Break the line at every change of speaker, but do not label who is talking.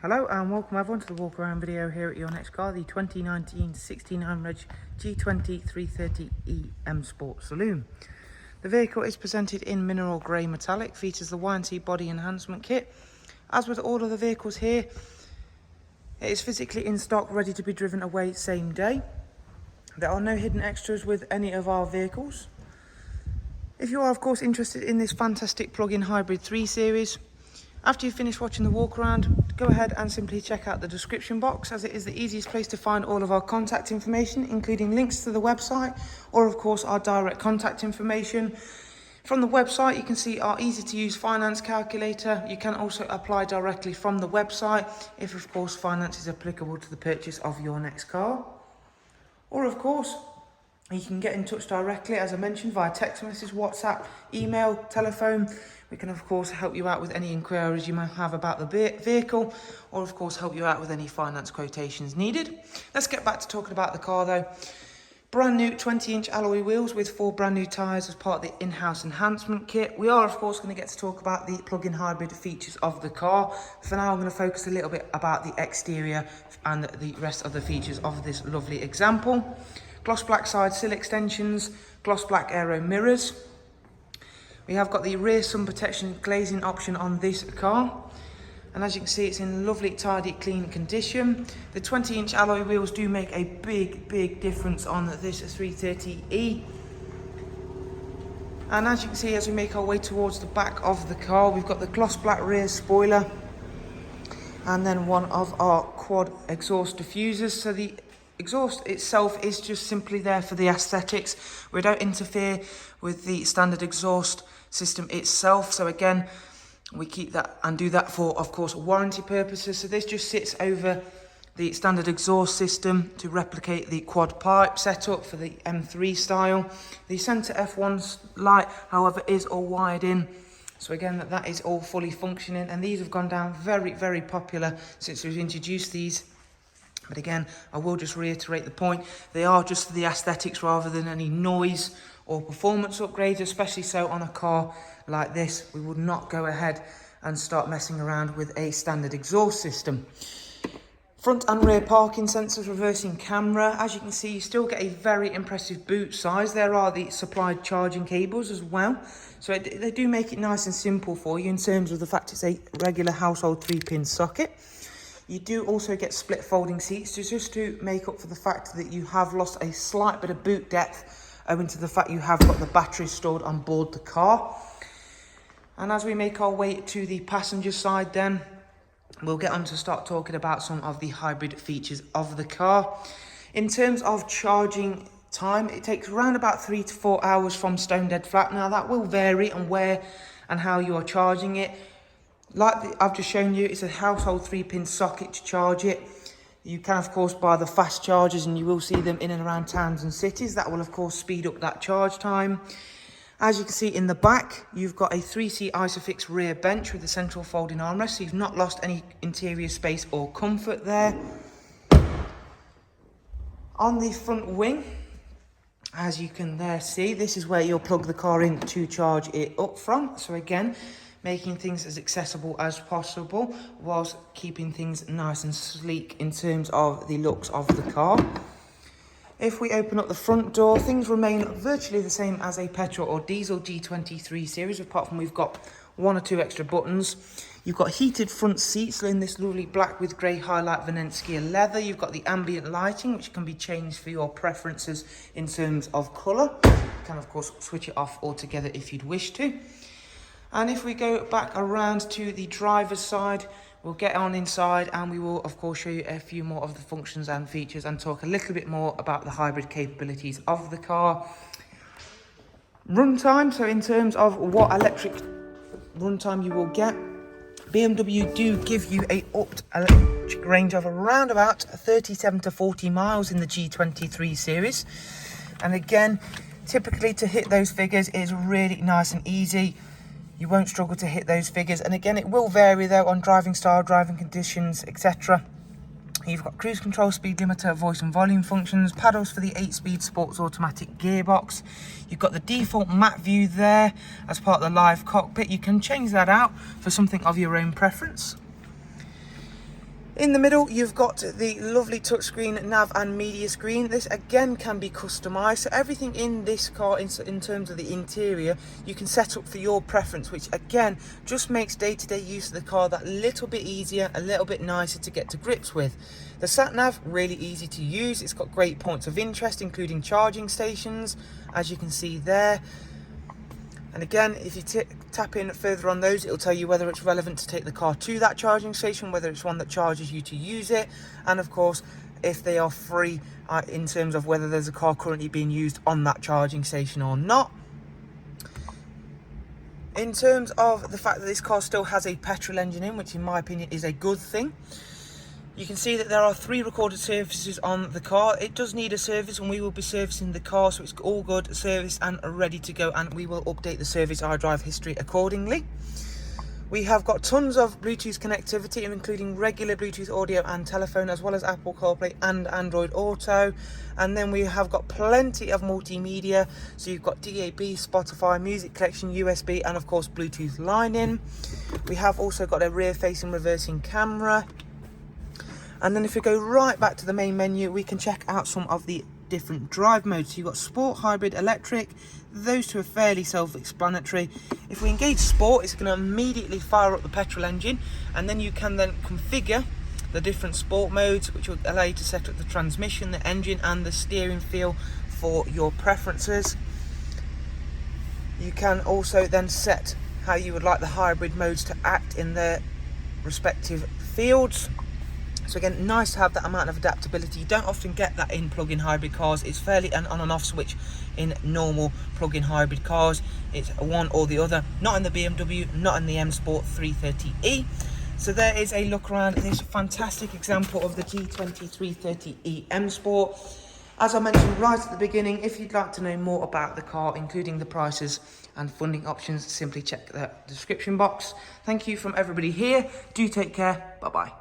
Hello and welcome everyone to the walk around video here at your next car, the 2019 69 Reg G20 330e M Sport Saloon. The vehicle is presented in mineral grey metallic, features the Y&T body enhancement kit. As with all of the vehicles here, it is physically in stock, ready to be driven away same day. There are no hidden extras with any of our vehicles. If you are of course interested in this fantastic plug-in hybrid 3 Series, after you finish watching the walk around, go ahead and simply check out the description box, as it is the easiest place to find all of our contact information, including links to the website or of course our direct contact information. From the website you can see our easy to use finance calculator. You can also apply directly from the website if of course finance is applicable to the purchase of your next car. Or of course you can get in touch directly, as I mentioned, via text message, WhatsApp, email, telephone. We can of course help you out with any inquiries you might have about the vehicle, or of course help you out with any finance quotations needed. Let's get back to talking about the car though. Brand new 20-inch alloy wheels with 4 brand new tyres as part of the in-house enhancement kit. We are of course going to get to talk about the plug-in hybrid features of the car. For now I'm going to focus a little bit about the exterior and the rest of the features of this lovely example. Gloss black side sill extensions, gloss black aero mirrors. We have got the rear sun protection glazing option on this car. And as you can see, it's in lovely, tidy, clean condition. The 20-inch alloy wheels do make a big difference on this 330e. And as you can see, as we make our way towards the back of the car, we've got the gloss black rear spoiler. And then one of our quad exhaust diffusers. So the exhaust itself is just simply there for the aesthetics. We don't interfere with the standard exhaust system itself. So again, we keep that and do that for, of course, warranty purposes. So this just sits over the standard exhaust system to replicate the quad pipe setup for the M3 style. The centre F1 light, however, is all wired in. So again, that is all fully functioning, and these have gone down very popular since we've introduced these. But again, I will just reiterate the point, they are just for the aesthetics rather than any noise or performance upgrades, especially so on a car like this. We would not go ahead and start messing around with a standard exhaust system. Front and rear parking sensors, reversing camera. As you can see, you still get a very impressive boot size. There are the supplied charging cables as well. So they do make it nice and simple for you in terms of the fact it's a regular household 3-pin socket. You do also get split folding seats, just to make up for the fact that you have lost a slight bit of boot depth owing to the fact you have got the battery stored on board the car. And as we make our way to the passenger side then, we'll get on to start talking about some of the hybrid features of the car. In terms of charging time, it takes around about 3 to 4 hours from stone dead flat. Now that will vary on where and how you are charging it. Like I've just shown you, it's a household 3-pin socket to charge it. You can of course buy the fast chargers, and you will see them in and around towns and cities. That will of course speed up that charge time. As you can see in the back, you've got a 3-seat Isofix rear bench with a central folding armrest, so you've not lost any interior space or comfort there. On the front wing, as you can there see, this is where you'll plug the car in to charge it up from. So again, making things as accessible as possible whilst keeping things nice and sleek in terms of the looks of the car. If we open up the front door, things remain virtually the same as a petrol or diesel G20 3 Series, apart from we've got 1 or 2 extra buttons. You've got heated front seats in this lovely black with grey highlight Venezia leather. You've got the ambient lighting, which can be changed for your preferences in terms of colour. You can of course switch it off altogether if you'd wish to. And if we go back around to the driver's side, we'll get on inside and we will of course show you a few more of the functions and features and talk a little bit more about the hybrid capabilities of the car. Runtime, so in terms of what electric runtime you will get, BMW do give you a upped electric range of around about 37 to 40 miles in the G20 3 Series. And again, typically to hit those figures is really nice and easy. You won't struggle to hit those figures, and again it will vary though on driving style, driving conditions, etc. You've got cruise control, speed limiter, voice and volume functions, paddles for the 8-speed sports automatic gearbox. You've got the default map view there as part of the live cockpit. You can change that out for something of your own preference. In the middle, you've got the lovely touchscreen nav and media screen. This again can be customized, so everything in this car in terms of the interior you can set up for your preference, which again just makes day-to-day use of the car that little bit easier, a little bit nicer to get to grips with. The sat nav, really easy to use. It's got great points of interest, including charging stations, as you can see there. And again, if you tap in further on those, it'll tell you whether it's relevant to take the car to that charging station, whether it's one that charges you to use it, and of course, if they are free in terms of whether there's a car currently being used on that charging station or not. In terms of the fact that this car still has a petrol engine in, which in my opinion is a good thing, you can see that there are 3 recorded services on the car. It does need a service, and we will be servicing the car, so it's all good, serviced and ready to go, and we will update the service iDrive history accordingly. We have got tons of Bluetooth connectivity, including regular Bluetooth audio and telephone, as well as Apple CarPlay and Android Auto. And then we have got plenty of multimedia, so you've got DAB, Spotify, music collection, USB, and of course Bluetooth line-in. We have also got a rear-facing reversing camera. And then if we go right back to the main menu, we can check out some of the different drive modes. So you've got Sport, Hybrid, Electric. Those two are fairly self-explanatory. If we engage Sport, it's going to immediately fire up the petrol engine, and then you can then configure the different sport modes, which will allow you to set up the transmission, the engine, and the steering feel for your preferences. You can also then set how you would like the hybrid modes to act in their respective fields. So again, nice to have that amount of adaptability. You don't often get that in plug-in hybrid cars. It's fairly an on and off switch in normal plug-in hybrid cars. It's one or the other. Not in the BMW, not in the M Sport 330e. So there is a look around this fantastic example of the G20 330e M Sport. As I mentioned right at the beginning, if you'd like to know more about the car, including the prices and funding options, simply check the description box. Thank you from everybody here. Do take care. Bye-bye.